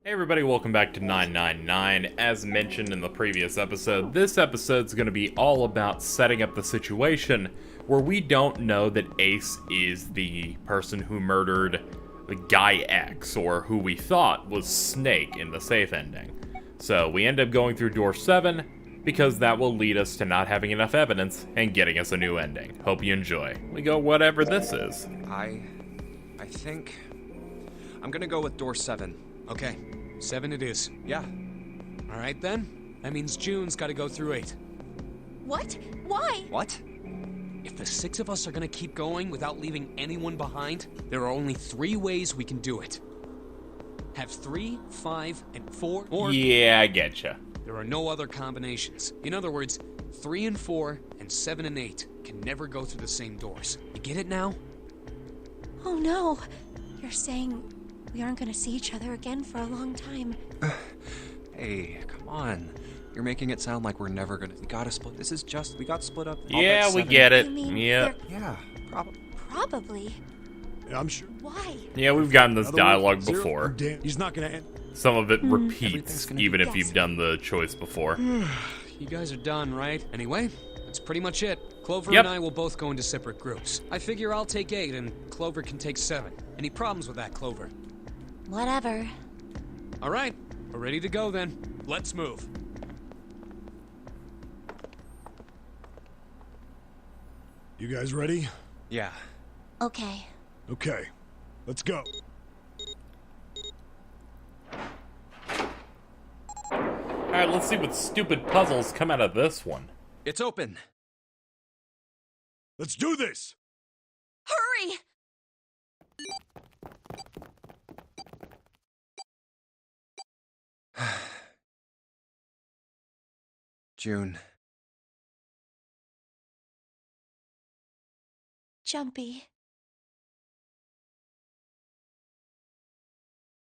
Hey everybody, welcome back to 999. As mentioned in the previous episode, this episode's going to be all about setting up the situation where we don't know that Ace is the person who murdered the guy X, or who we thought was Snake in the safe ending. So we end up going through door 7, because that will lead us to not having enough evidence and getting us a new ending. Hope you enjoy. We go whatever this is. I think I'm gonna go with door 7. Okay, 7 it is. Yeah. All right then. That means June's got to go through 8. What? Why? What? If the 6 of us are gonna keep going without leaving anyone behind, there are only 3 ways we can do it. Have 3, 5, and 4, or Yeah, I getcha. there are no other combinations. In other words, 3 and 4 and 7 and 8 can never go through the same doors. You get it now? Oh no. You're saying we aren't gonna see each other again for a long time. Hey, come on. You're making it sound like we're never gonna. We gotta split. This is just. We got split up. All Yeah, that we 7. get it. You mean Yeah. Yeah, probably. Probably. Yeah, I'm sure. Why? Yeah, we've gotten this Another dialogue one, 0, before. Dan, he's not gonna end. Some of it Everything's repeats, gonna be- even if Yes. you've done the choice before. You guys are done, right? Anyway, that's pretty much it. Clover Yep. and I will both go into separate groups. I figure I'll take 8 and Clover can take 7. Any problems with that, Clover? Whatever. All right, we're ready to go then. Let's move. You guys ready? Yeah. Okay. Okay, let's go. Alright, let's see what stupid puzzles come out of this one. It's open. Let's do this. Hurry! June. Jumpy.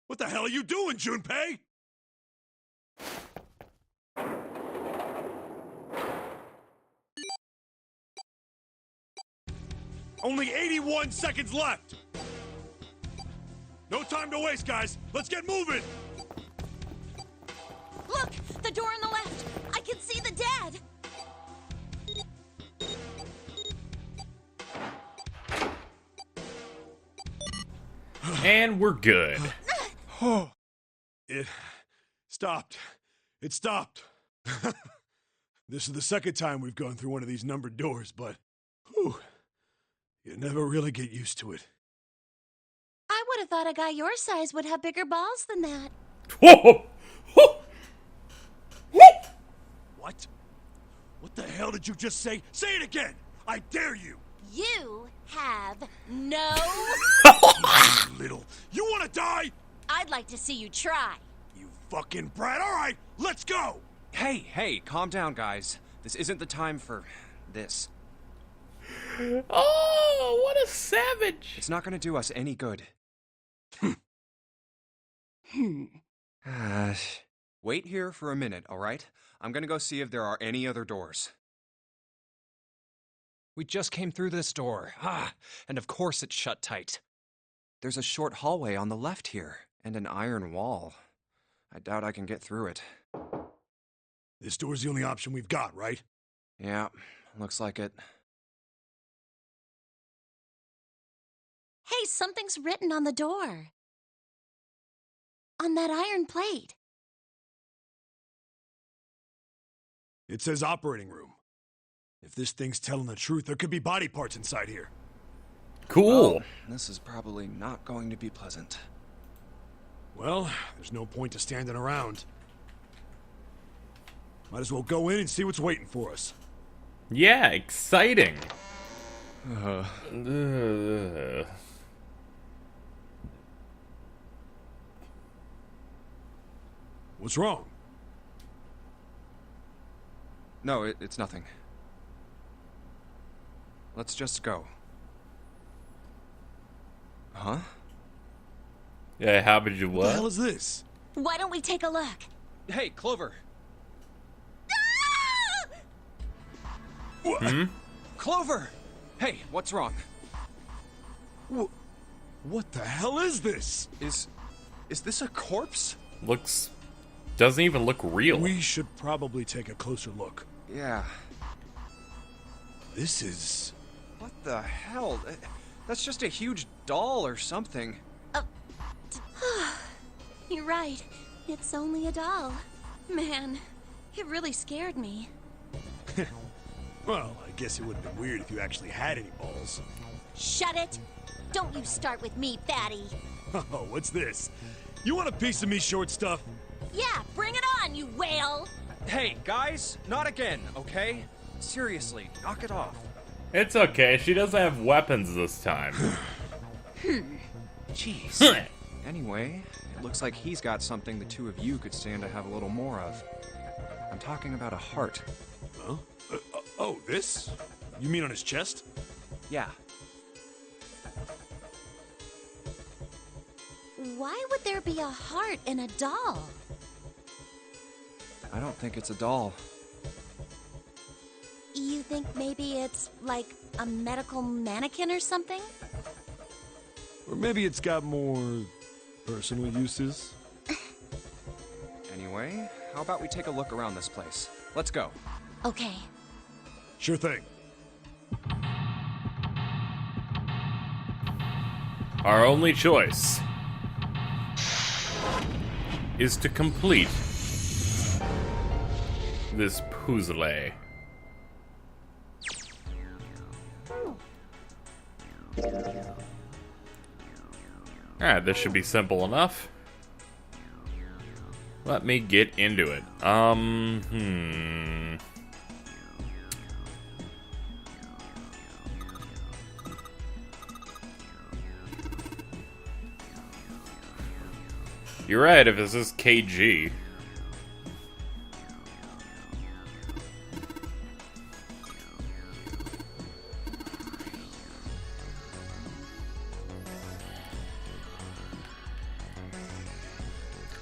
What the hell are you doing, Junpei? Only 81 seconds left. No time to waste, guys. Let's get moving. Look! The door on the left! I can see the dead! And we're good. Oh, it stopped. It stopped. This is the second time we've gone through one of these numbered doors, but whew, you never really get used to it. I would have thought a guy your size would have bigger balls than that. Whoa! What? What the hell did you just say? Say it again! I dare you! You have no... You little... You wanna die? I'd like to see you try. You fucking brat! Alright, let's go! Hey, calm down, guys. This isn't the time for this. Oh, what a savage! It's not gonna do us any good. Wait here for a minute, all right? I'm gonna go see if there are any other doors. We just came through this door. And of course it's shut tight. There's a short hallway on the left here, and an iron wall. I doubt I can get through it. This door's the only option we've got, right? Yeah, looks like it. Hey, something's written on the door. On that iron plate. It says operating room. If this thing's telling the truth, there could be body parts inside here. Cool. Well, this is probably not going to be pleasant. Well, there's no point to standing around. Might as well go in and see what's waiting for us. Yeah, exciting. What's wrong? No, it's nothing. Let's just go. Huh? Yeah, how would you What the hell what? is this? Why don't we take a look? Hey, Clover! What? Clover! Hey, what's wrong? What the hell is this? Is this a corpse? Doesn't even look real. We should probably take a closer look. Yeah. This is... What the hell? That's just a huge doll or something. You're right. It's only a doll. Man, it really scared me. Well, I guess it would have been weird if you actually had any balls. Shut it! Don't you start with me, fatty. Oh, what's this? You want a piece of me, short stuff? Yeah, bring it on, you whale! Hey, guys, not again, okay? Seriously, knock it off. It's okay. She doesn't have weapons this time. Jeez. Anyway, it looks like he's got something the two of you could stand to have a little more of. I'm talking about a heart. Huh? Oh, this? You mean on his chest? Yeah. Why would there be a heart in a doll? I don't think it's a doll. You think maybe it's like a medical mannequin or something? Or maybe it's got more personal uses? Anyway, how about we take a look around this place? Let's go. Okay. Sure thing. Our only choice is to complete this puzzle. Alright, this should be simple enough. Let me get into it. You're right, if this is KG.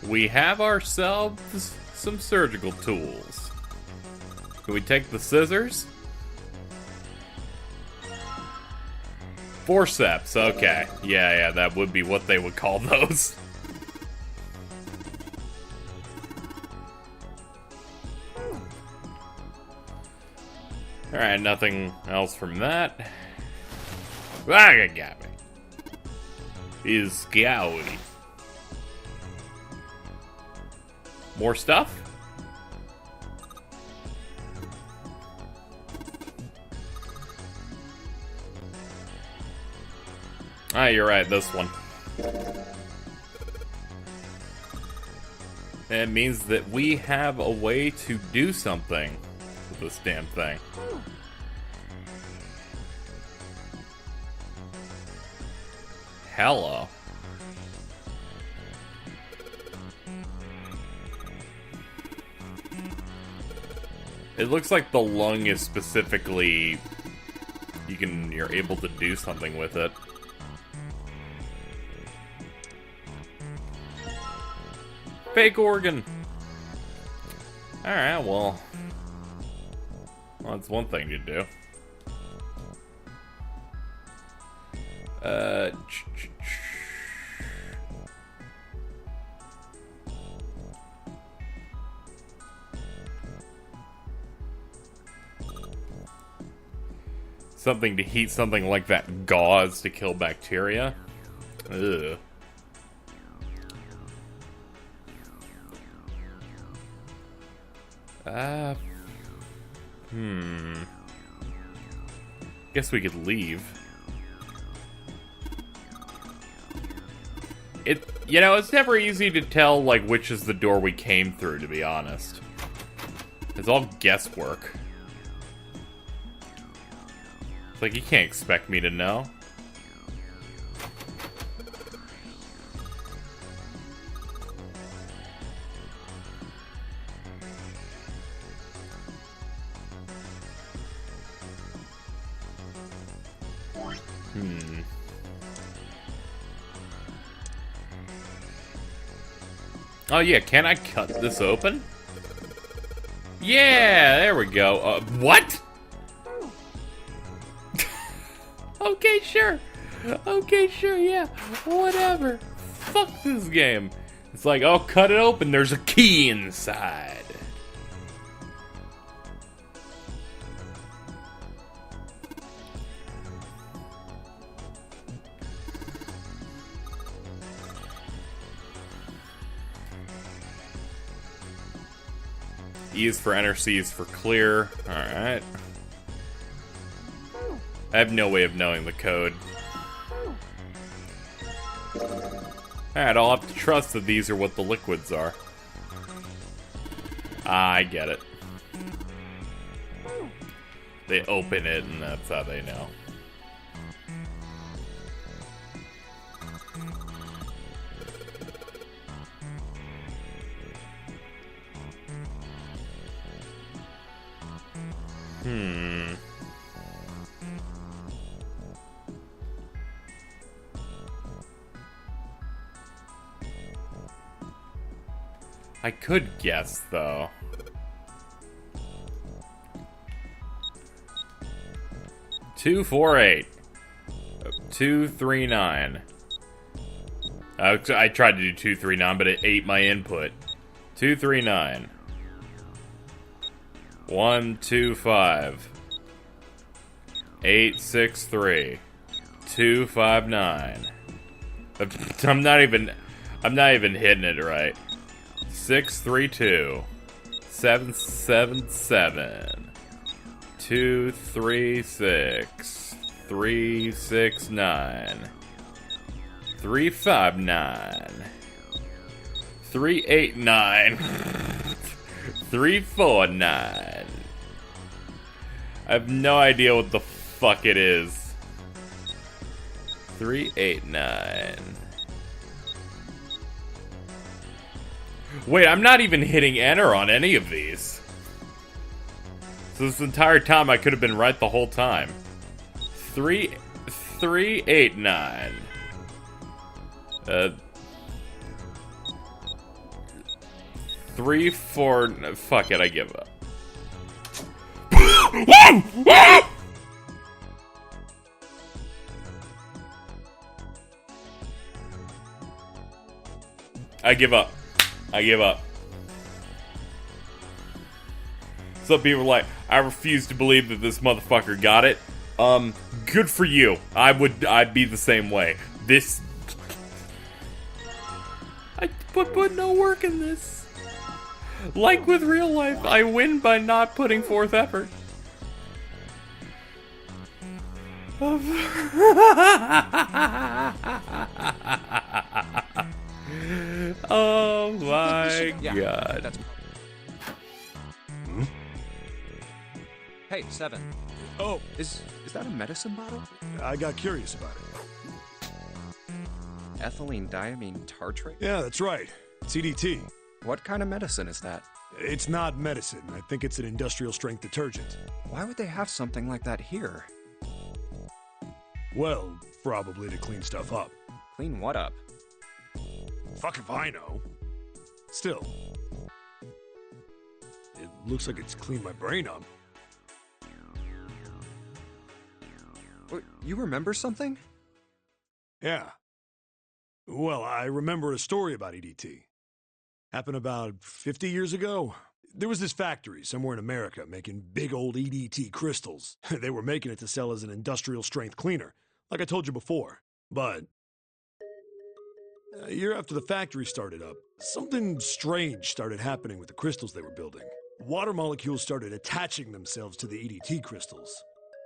We have ourselves some surgical tools. Can we take the scissors? Forceps, okay. Yeah, that would be what they would call those. Alright, nothing else from that. Ah, got me. Is scowly. More stuff? Ah, you're right, this one. It means that we have a way to do something with this damn thing. Hello. It looks like the lung is specifically... You're able to do something with it. Fake organ! Alright, well, that's one thing to do. Something to heat something like that gauze to kill bacteria. Ugh. Guess we could leave. It's never easy to tell, like, which is the door we came through, to be honest. It's all guesswork. It's like, you can't expect me to know. Oh yeah, can I cut this open? Yeah, there we go. What? Okay, sure. Okay, sure, yeah. Whatever. Fuck this game. It's like, oh, cut it open, there's a key inside. E is for enter, C is for clear. Alright. I have no way of knowing the code. Alright, I'll have to trust that these are what the liquids are. Ah, I get it. They open it and that's how they know. I could guess, though. Two, 4, 8. 2, 3, 9. I tried to do 2, 3, 9, but it ate my input. 2, 3, 9. 1, 2, 5. 8, 6, 3. 2, 5, 9. I'm not even hitting it right. 6, 3, 2. 7, 7, 7. 2, 3, 6. 3, 6, 9. 3, 5, 9. 3, 8, 9. 3, 4, 9. I have no idea what the fuck it is. 3, 8, 9. Wait, I'm not even hitting enter on any of these. So this entire time I could have been right the whole time. 3, 8, 9. 3, 4. Fuck it, I give up. I give up. I give up. Some people are like, I refuse to believe that this motherfucker got it. Good for you. I'd be the same way. This... I put no work in this. Like with real life, I win by not putting forth effort. Oh my god. That's... Hey, 7. Oh, Is that a medicine bottle? I got curious about it. Ethylene diamine tartrate? Yeah, that's right. It's EDT. What kind of medicine is that? It's not medicine. I think it's an industrial strength detergent. Why would they have something like that here? Well, probably to clean stuff up. Clean what up? Fuck if I know. Still, it looks like it's cleaned my brain up. You remember something? Yeah. Well, I remember a story about EDT. Happened about 50 years ago. There was this factory somewhere in America making big old EDT crystals. They were making it to sell as an industrial strength cleaner, like I told you before. But a year after the factory started up, something strange started happening with the crystals they were building. Water molecules started attaching themselves to the EDT crystals.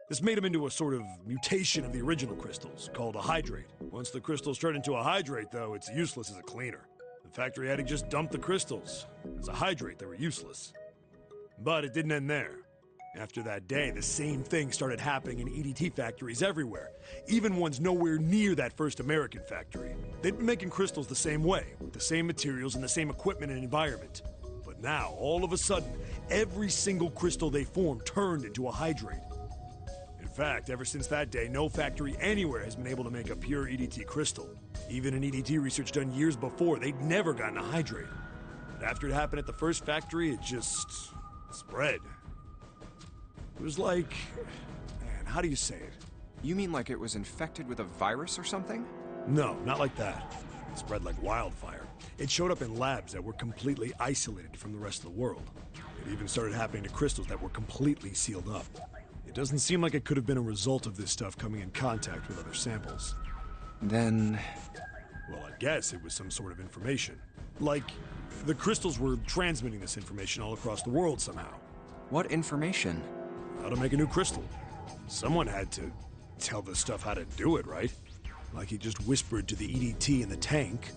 This made them into a sort of mutation of the original crystals, called a hydrate. Once the crystals turn into a hydrate, though, it's useless as a cleaner. The factory had to just dump the crystals. As a hydrate, they were useless. But it didn't end there. After that day, the same thing started happening in EDT factories everywhere, even ones nowhere near that first American factory. They'd been making crystals the same way, with the same materials and the same equipment and environment. But now, all of a sudden, every single crystal they formed turned into a hydrate. In fact, ever since that day, no factory anywhere has been able to make a pure EDT crystal. Even in EDT research done years before, they'd never gotten a hydrate. But after it happened at the first factory, it just spread. It was like... man, how do you say it? You mean like it was infected with a virus or something? No, not like that. It spread like wildfire. It showed up in labs that were completely isolated from the rest of the world. It even started happening to crystals that were completely sealed up. It doesn't seem like it could have been a result of this stuff coming in contact with other samples. Then... Well, I guess it was some sort of information. Like, the crystals were transmitting this information all across the world somehow. what information? How to make a new crystal. Someone had to tell this stuff how to do it, right? Like he just whispered to the EDT in the tank,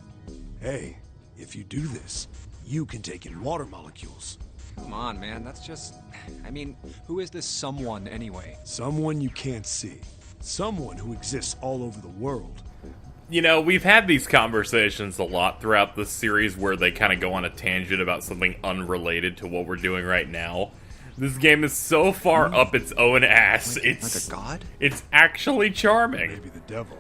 "Hey, if you do this, you can take in water molecules." Come on, man, that's just... I mean, who is this someone anyway? Someone you can't see. Someone who exists all over the world. You know, we've had these conversations a lot throughout this series where they kind of go on a tangent about something unrelated to what we're doing right now. This game is so far up its own ass, Like a god? It's actually charming. Maybe the devil.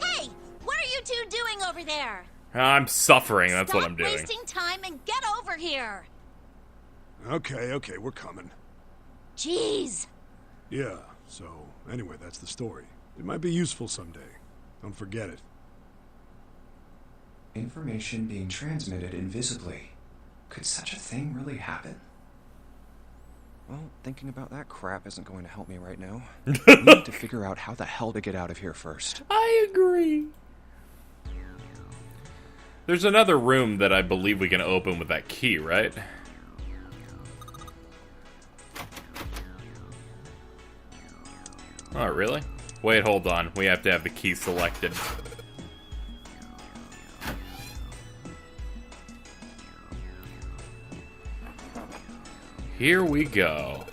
Hey! What are you two doing over there? I'm suffering, that's what I'm doing. Stop wasting time and get over here! Okay, we're coming. Jeez! Yeah, so anyway, that's the story. It might be useful someday. Don't forget it. Information being transmitted invisibly. Could such a thing really happen? Well, thinking about that crap isn't going to help me right now. We need to figure out how the hell to get out of here first. I agree. There's another room that I believe we can open with that key, right? Oh, really? Wait, hold on. We have to have the key selected. Here we go.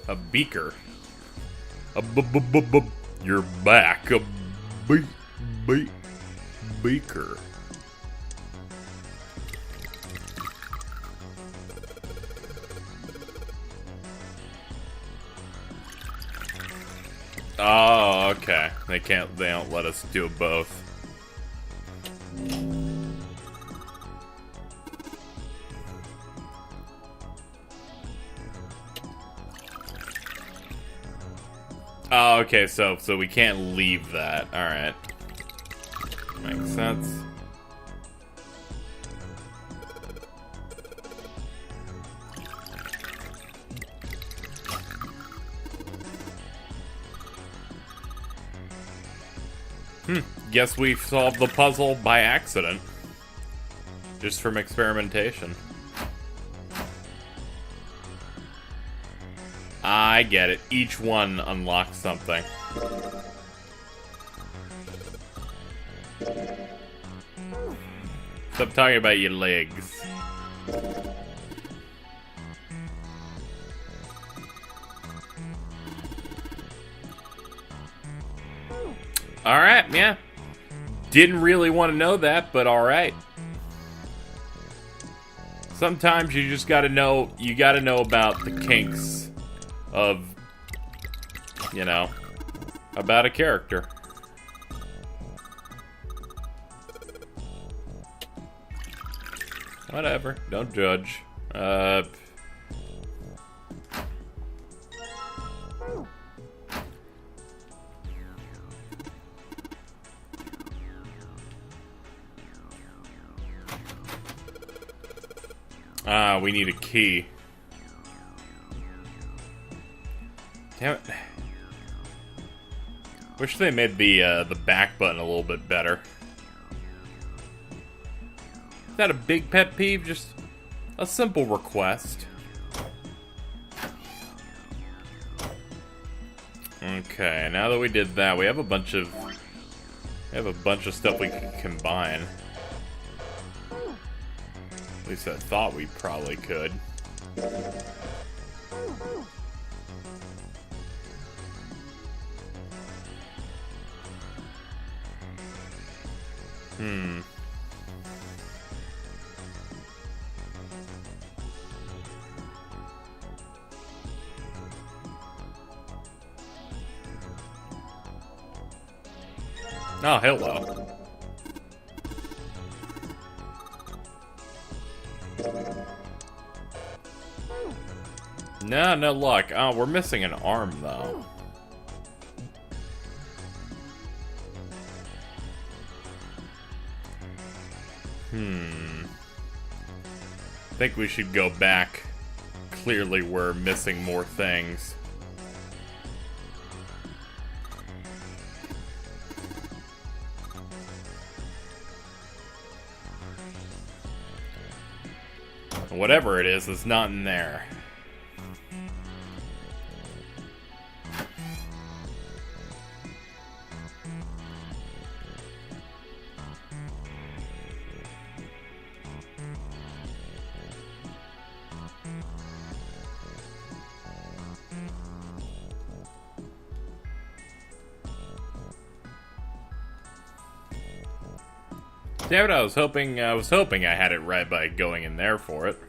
A beaker. You're back. A beaker. Oh, okay. They don't let us do both. Oh, okay, so we can't leave that. Alright. Makes sense. Guess we solved the puzzle by accident. Just from experimentation. I get it. Each one unlocks something. Stop talking about your legs. Alright, yeah. Didn't really want to know that, but alright. Sometimes you just gotta know, about the kinks of, you know, about a character. Whatever, don't judge. We need a key. Damn it. Wish they made the back button a little bit better. Is that a big pet peeve? Just a simple request. Okay, now that we did that, we have a bunch of stuff we can combine. At least I thought we probably could. Oh, hello. No, no luck. Oh, we're missing an arm, though. I think we should go back. Clearly, we're missing more things. Whatever it is, it's not in there. Damn it, I was hoping I had it right by going in there for it.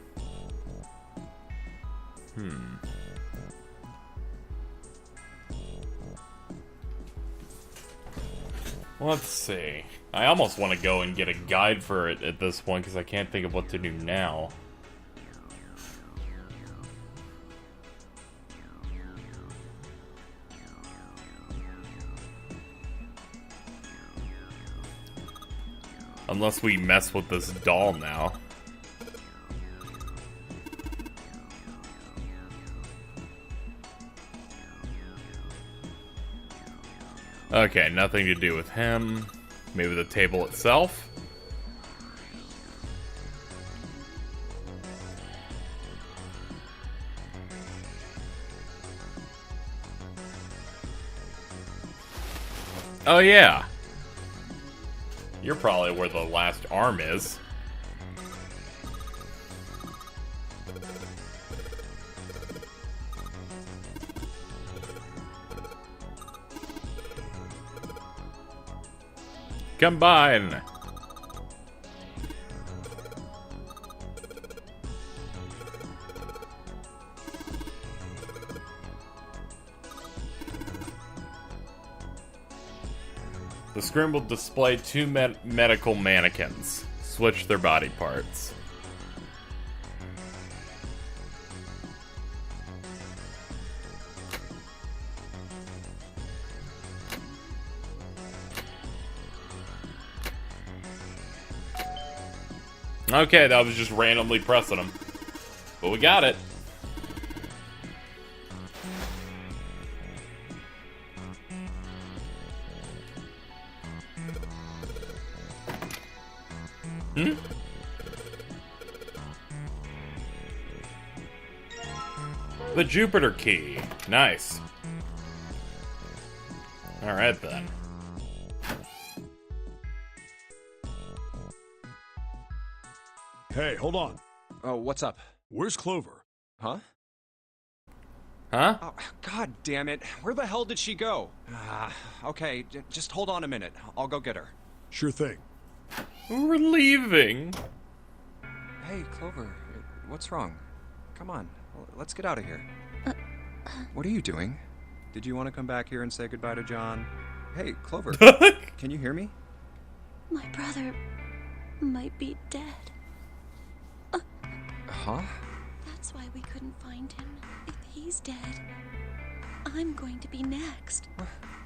Let's see. I almost want to go and get a guide for it at this point because I can't think of what to do now. Unless we mess with this doll now. Okay, nothing to do with him. Maybe the table itself? Oh yeah! You're probably where the last arm is. Combine! The screen will display two medical mannequins. Switch their body parts. Okay, that was just randomly pressing them. But we got it. The Jupiter key. Nice. Alright then. Hey, hold on. Oh, what's up? Where's Clover? Huh? Huh? Oh, God damn it. Where the hell did she go? Okay, just hold on a minute. I'll go get her. Sure thing. We're leaving. Hey, Clover, what's wrong? Come on, let's get out of here. What are you doing? Did you want to come back here and say goodbye to John? Hey, Clover, can you hear me? My brother might be dead. Huh? That's why we couldn't find him. If he's dead, I'm going to be next.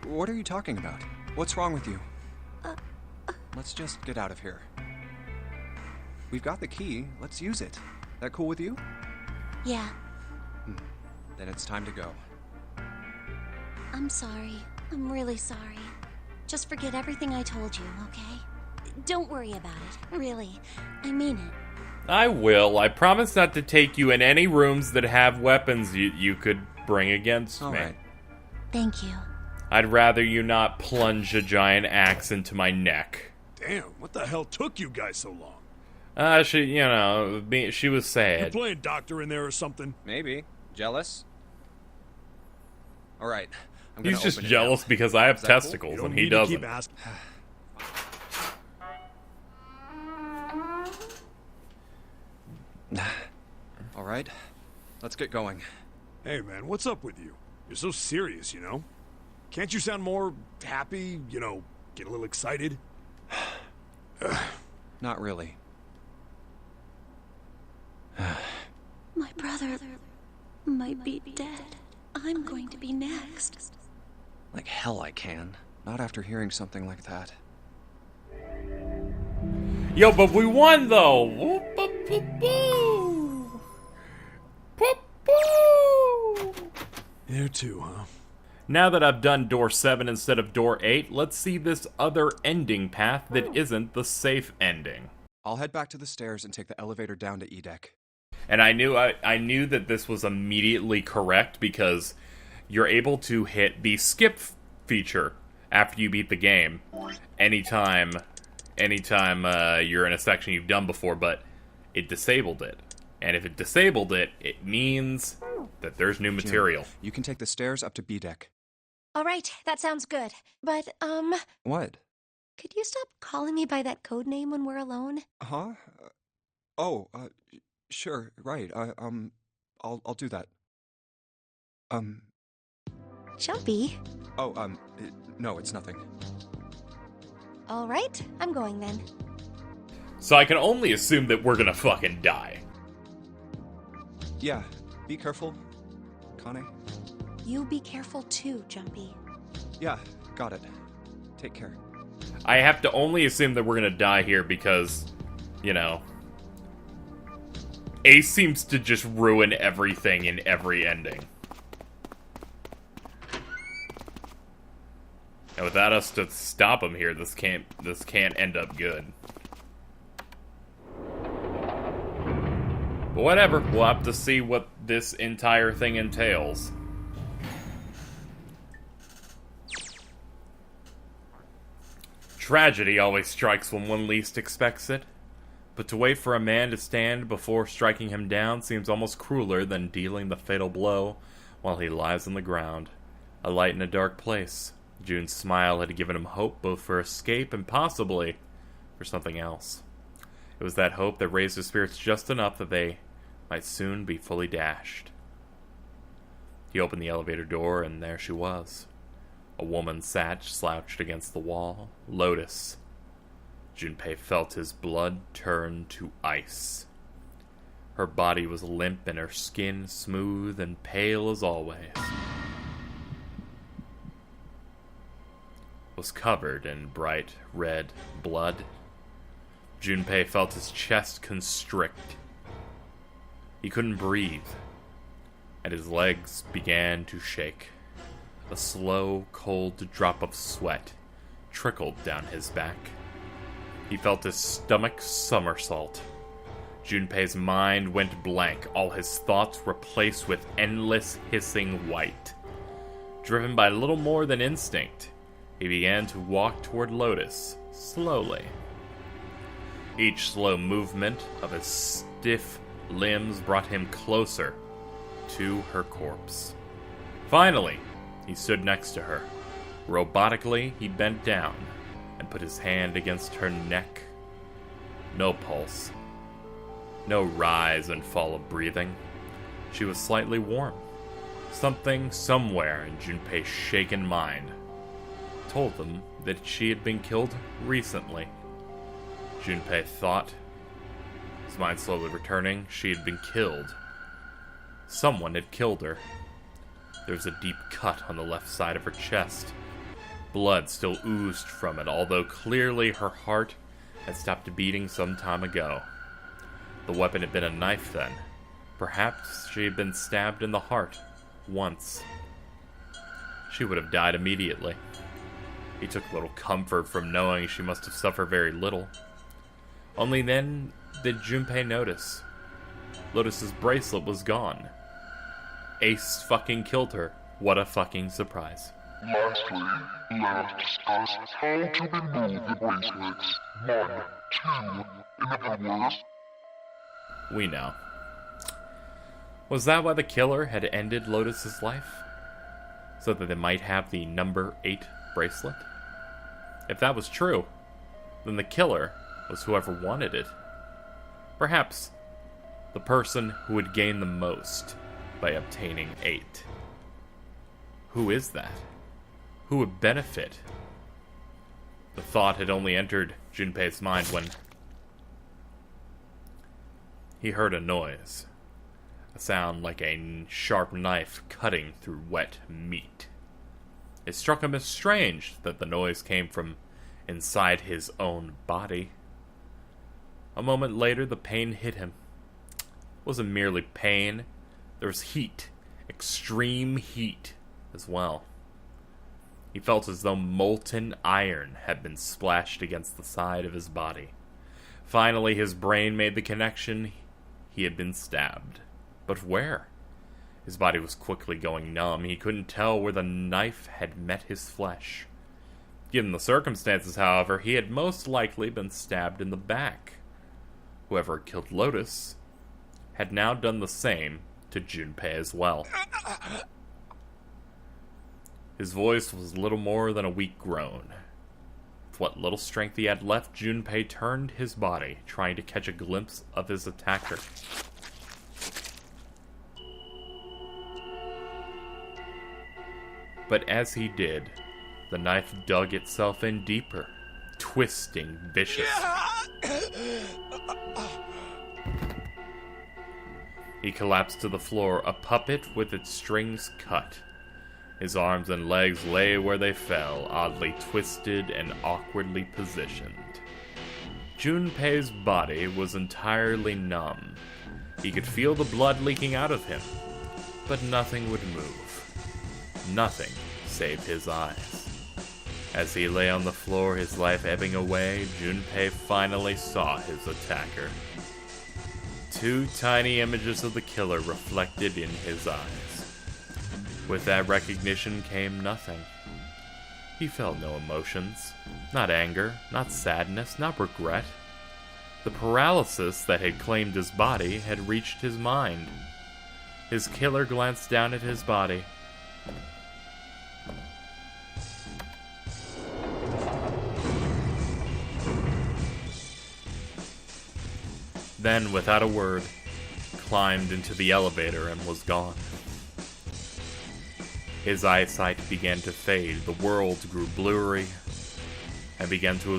What are you talking about? What's wrong with you? Let's just get out of here. We've got the key. Let's use it. That cool with you? Yeah, Then it's time to go. I'm sorry. I'm really sorry. Just forget everything I told you, okay? Don't worry about it. Really. I mean it. I will. I promise not to take you in any rooms that have weapons you could bring against me. All right. Thank you. I'd rather you not plunge a giant axe into my neck. Damn, what the hell took you guys so long? She was You sad. playing doctor in there or something? Maybe. Jealous? All right. I'm gonna He's just open it jealous now. because I have Is that cool? testicles You don't and need he to doesn't. keep asking. All right. Let's get going. Hey, man, what's up with you? You're so serious, you know? Can't you sound more happy, get a little excited? Not really. My brother might be dead. I'm going to be next. Like hell I can. Not after hearing something like that. Yo, but we won though! Woo-ba-ba-boo! Woo-boo! There too, huh? Now that I've done door 7 instead of door 8, let's see this other ending path that isn't the safe ending. I'll head back to the stairs and take the elevator down to E-Deck. And I knew that this was immediately correct because you're able to hit the skip feature after you beat the game anytime you're in a section you've done before, but it disabled it. And if it disabled it, it means that there's new material. You can take the stairs up to B-Deck. All right, that sounds good. But, What? could you stop calling me by that code name when we're alone? Huh? Sure, right. I'll do that. Jumpy. No, it's nothing. All right, I'm going then. So I can only assume that we're gonna fucking die. Yeah, be careful, Kane. You be careful too, Jumpy. Yeah, got it. Take care. I have to only assume that we're gonna die here because, you know, Ace seems to just ruin everything in every ending. And without us to stop him here, this can't end up good. But whatever, we'll have to see what this entire thing entails. Tragedy always strikes when one least expects it. But to wait for a man to stand before striking him down seems almost crueler than dealing the fatal blow while he lies on the ground, a light in a dark place. June's smile had given him hope both for escape and possibly for something else. It was that hope that raised his spirits just enough that they might soon be fully dashed. He opened the elevator door, and there she was. A woman sat slouched against the wall, Lotus. Junpei felt his blood turn to ice. Her body was limp and her skin smooth and pale as always. Was covered in bright red blood. Junpei felt his chest constrict. He couldn't breathe, and his legs began to shake. A slow, cold drop of sweat trickled down his back. He felt his stomach somersault. Junpei's mind went blank, all his thoughts replaced with endless hissing white. Driven by little more than instinct, he began to walk toward Lotus, slowly. Each slow movement of his stiff limbs brought him closer to her corpse. Finally, he stood next to her. Robotically, he bent down and put his hand against her neck. No pulse. No rise and fall of breathing. She was slightly warm. Something somewhere in Junpei's shaken mind told them that she had been killed recently. Junpei thought, his mind slowly returning, she had been killed. Someone had killed her. There was a deep cut on the left side of her chest. Blood still oozed from it, although clearly her heart had stopped beating some time ago. The weapon had been a knife then. Perhaps she had been stabbed in the heart once. She would have died immediately. He took little comfort from knowing she must have suffered very little. Only then did Junpei notice. Lotus's bracelet was gone. Ace fucking killed her. What a fucking surprise. Lastly, let us discuss how to remove the bracelets. 1, 2, in other words. We know. Was that why the killer had ended Lotus's life? So that they might have the number 8 bracelet? If that was true, then the killer was whoever wanted it. Perhaps the person who would gain the most by obtaining 8. Who is that? Who would benefit? The thought had only entered Junpei's mind when he heard a noise. a sound like a sharp knife cutting through wet meat. It struck him as strange that the noise came from inside his own body. A moment later, the pain hit him. It wasn't merely pain, there was heat, extreme heat as well. He felt as though molten iron had been splashed against the side of his body. Finally, his brain made the connection. He had been stabbed. But where? His body was quickly going numb. He couldn't tell where the knife had met his flesh. Given the circumstances, however, he had most likely been stabbed in the back. Whoever had killed Lotus had now done the same to Junpei as well. His voice was little more than a weak groan. With what little strength he had left, Junpei turned his body, trying to catch a glimpse of his attacker. But as he did, the knife dug itself in deeper, twisting viciously. He collapsed to the floor, a puppet with its strings cut. His arms and legs lay where they fell, oddly twisted and awkwardly positioned. Junpei's body was entirely numb. He could feel the blood leaking out of him, but nothing would move. Nothing save his eyes. As he lay on the floor, his life ebbing away, Junpei finally saw his attacker. Two tiny images of the killer reflected in his eyes. With that recognition came nothing. He felt no emotions. Not anger, not sadness, not regret. The paralysis that had claimed his body had reached his mind. His killer glanced down at his body. Then, without a word, climbed into the elevator and was gone. His eyesight began to fade, the world grew blurry, and began to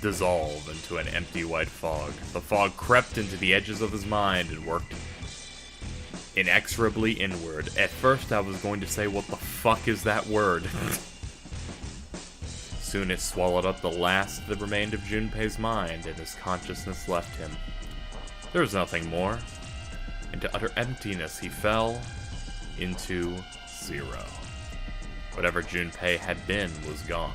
dissolve into an empty white fog. The fog crept into the edges of his mind and worked inexorably inward. At first I was going to say, what the fuck is that word? Soon it swallowed up the last that remained of Junpei's mind, and his consciousness left him. There was nothing more. Into utter emptiness he fell, into zero. Whatever Junpei had been was gone.